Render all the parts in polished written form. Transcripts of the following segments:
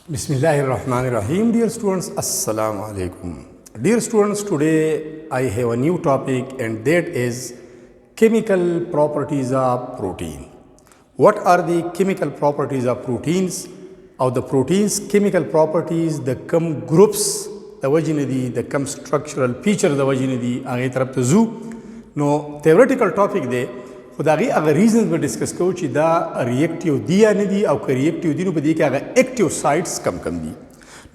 Bismillahirrahmanirrahim. Dear students, Assalamu alaikum. Dear students, today I have a new topic and that is chemical properties of protein. What are the chemical properties of proteins? Of the proteins, chemical properties, the come groups, the vajinadi, the come structural feature, the vajinadi, आगे तरफ तो zoo. No theoretical topic they خو د هغې هغه ریزنز به ډسکس کوو چې دا ریاکټیو دي یا نه دي او که ریاکټیو دي نو په دې کې هغه اکټیو سایډس کم کم دي.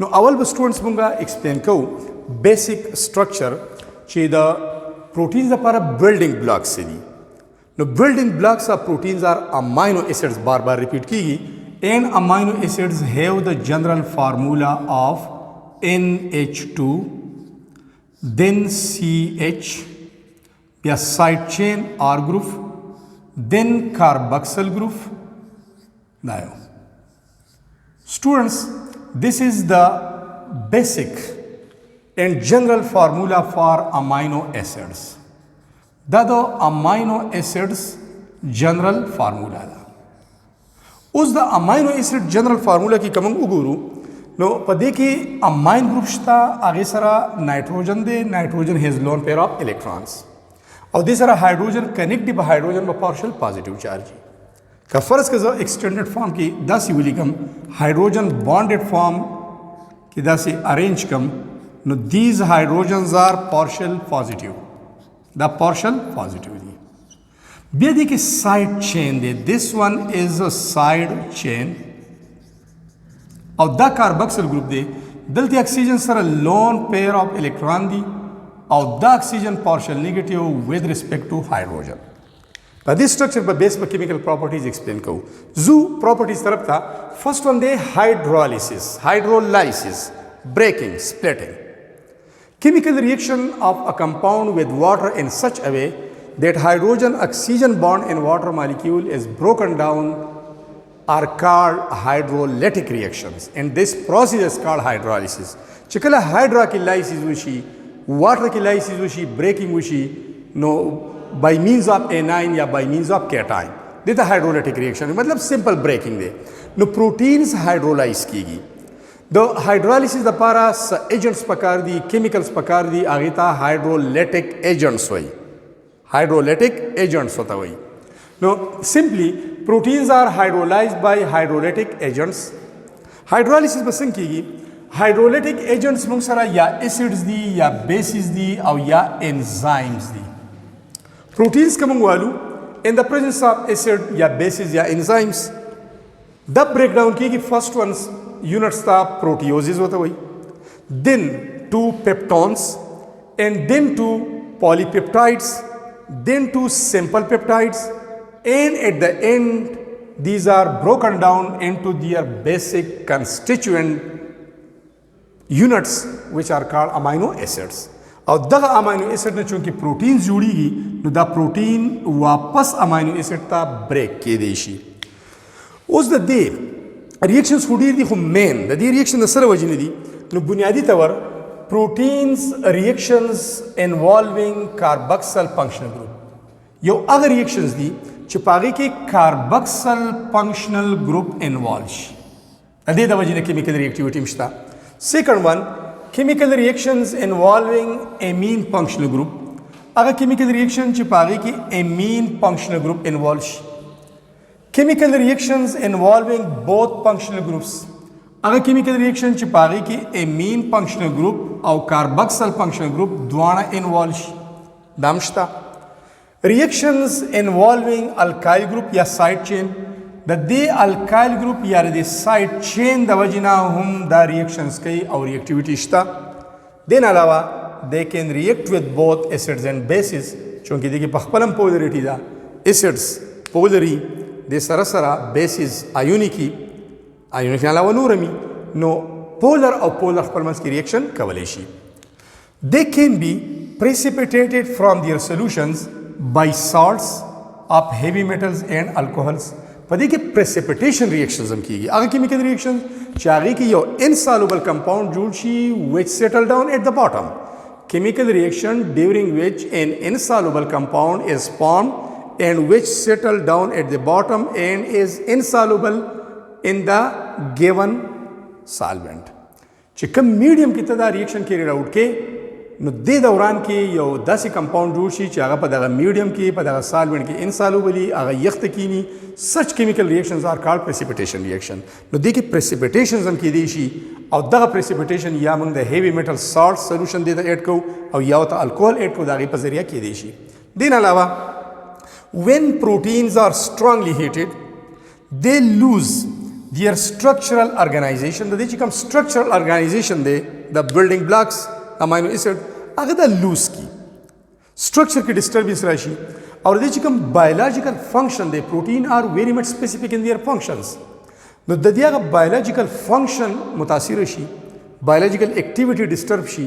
نو اول به سټوډنټس مونږه ایکسپلین کوو بیسیک سټرکچر چې د پروټینز لپاره بلډینګ بلاکس دي. نو بلډینګ بلاکس آف پروټینز آر اماینو ایسڈز بار بار ریپیټ کیږي and amino acids have the general formula of NH2 then CH या side chain R group then carboxyl group. Now, students, this is the basic and general formula for amino acids. That the amino acids general formula. Us the amino acid general formula की कमंग उगुरु नो पदे की amine group शता आगे सरा nitrogen दे nitrogen has lone pair of electrons. और दिस सारा हाइड्रोजन कनेक्टिव हाइड्रोजन व पार्शियल पॉजिटिव चार्ज का फर्ज का एक्सटेंडेड फॉर्म की दासी वाली कम हाइड्रोजन बॉन्डेड फॉर्म की दासी arrange come no these hydrogens are partial positive the partial positive the बेदी की side chain they this one is a side chain और द कार्बोक्सिल ग्रुप दे दलती ऑक्सीजन सर lone pair of electron the और the oxygen partial negative with respect to hydrogen. But this structure पर base पर chemical properties explain करूँ. Zoo properties तरफ था. First one they hydrolysis, breaking, splitting. Chemical reaction of a compound with water in such a way that hydrogen-oxygen bond in water molecule is broken down are called hydrolytic reactions. And this process is called hydrolysis. चिकला hydra की lysis वशी water की lysis वशी breaking वशी no by means of anion या by means of cation this is hydrolytic reaction मतलब simple breaking दे no proteins hydrolyze कीगी the hydrolysis the पारा agents पकार दी chemicals पकार दी आगे ता hydrolytic agents हुई hydrolytic agents होता हुई no simply proteins are hydrolyzed by hydrolytic agents hydrolysis बसन कीगी हाइड्रोलिटिक एजेंट्स मंग सारा या एसिड्स दी या बेसिस दी और या एंजाइम्स दी प्रोटीन्स का मंग वालू in the presence of acid या बेसिस या एंजाइम्स द ब्रेकडाउन की फर्स्ट वंस यूनिट्स था प्रोटियोसिस होता वही then to peptones and then to polypeptides then to simple peptides and at the end these are broken down into their basic constituent units which are called amino acids. और दगा amino acid ने चूंकि proteins जुड़ीगी नो दा protein वापस amino acid ता break के देशी उस द दे reactions फुड़ी दी खु main the they reaction the sir वजने दी नो बुनियादी तवर proteins reactions involving carboxyl functional group यो अगर reactions दी चिपागे के carboxyl functional group involves अदे द वजने chemical reactivity Mushtaq. Second one, chemical reactions involving amine functional group. अगर chemical reaction चिपागे की amine functional group involves. Chemical reactions involving both functional groups. अगर chemical reaction चिपागे की amine functional group और carboxyl functional group द्वारा involves. दामश्ता. Reactions involving alkyl group या side chain. The they alkyl group या the side chain द वजिना हम द reactions कई और reactivity इश्ता देन अलावा they can react with both acids and bases चूँकि देखिए पखपलम polarity दा acids polary दे सरसरा bases ionic अलावा नूरमी no polar और polar पलमस की reaction कवलेशी they can be precipitated from their solutions by salts of heavy metals and alcohols. पदी के precipitation reactions हम की आगे chemical reactions चाहे कि यो insoluble compound जुड़शी which settle down at the bottom. Chemical reaction during which an insoluble compound is formed and which settle down at the bottom and is insoluble in the given سالوینټ چې کوم میډیم کې ته دا ریاکشن کیری آوټ کې نو دې دوران کې یو داسې کمپاوند جوړ شي چې هغه په دغه میډیم کې په دغه سالوینټ کې انسالوبلی هغه یخت کینی سچ کیمیکل ریاکشنز آر کالډ پریسیپیټیشن ریاکشن نو دې کې پریسیپیټیشنز هم کیدی شي او دغه پریسیپیټیشن یا موږ د هیوی میټل سالټ سولوشن دې ته اډ کو او یا ته الکوهول اډ کو دغه په ذریعہ کیدی شي دین علاوه when proteins are strongly heated they lose their structural organization د دې چې کوم structural organization دی د building blocks امینو ایسڈ هغه د لوز کی سټرکچر کې ډسټربنس راشي او د چې کوم بایولوژیکل فنکشن دی پروتین آر ویری مچ سپیسیفیک ان دیئر فنکشنز نو د دې هغه بایولوژیکل فنکشن متاثر شي بایولوژیکل اکټیویټي ډسټرب شي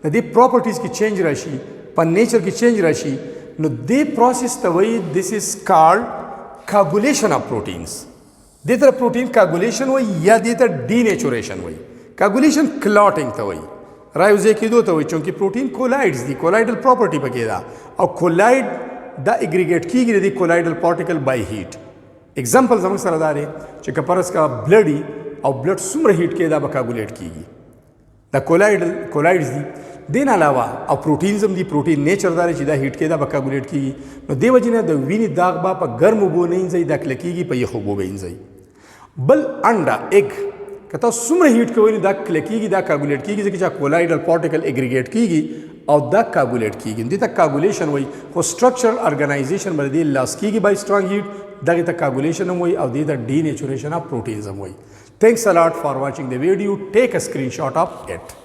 د دې پراپرټیز کې چینج راشي په نیچر کې چینج راشي نو دې پروسیس ته وایي دس از کالډ کاګولیشن اف پروټینز دې ته پروټین کاګولیشن وایي یا دې ته ډینیچوریشن وایي کاګولیشن کلاټینګ ته وایي رایوځای کېدو ته وایي چونکې پروټین کولایډز دي کولایډل پراپرټي پکې ده او کولایډ دا اګریګیټ کېږي د کولایډل پارټیکل بای هیټ اگزامپل زموږ سره دا دی چې که فرض کا بلډ او بلډ څومره هیټ کې دا به کاګولیټ کېږي دا کولایډز دي دین علاوه او پروټینز هم دي پروټین نیچر دا چې دا هیټ کې دا به کاګولیټ کېږي نو دې وجې نه د وینې داغ به په ګرم اوبو نه انځئ دا کلکېږي په یخو اوبو به انځئ بل انډه ایګ که تاسو څومره هیټ کوئ نو دا کلکېږي دا کاګولیټ کېږي ځکه چې کولایډل پارټیکل اګریګیټ کېږي او دا کاګولیټ کېږي دې ته کاګولیشن وایي خو سټرکچرل ارګنایزیشن باندې دې لاس کېږي بای سټرانګ هیټ دغه ته کاګولیشن هم وایي او دې ته ډینیچوریشن اف پروټینز هم وایي تھینکس ا لاٹ فار واچنګ د ویډیو ټیک ا اسکرین شاٹ اف اٹ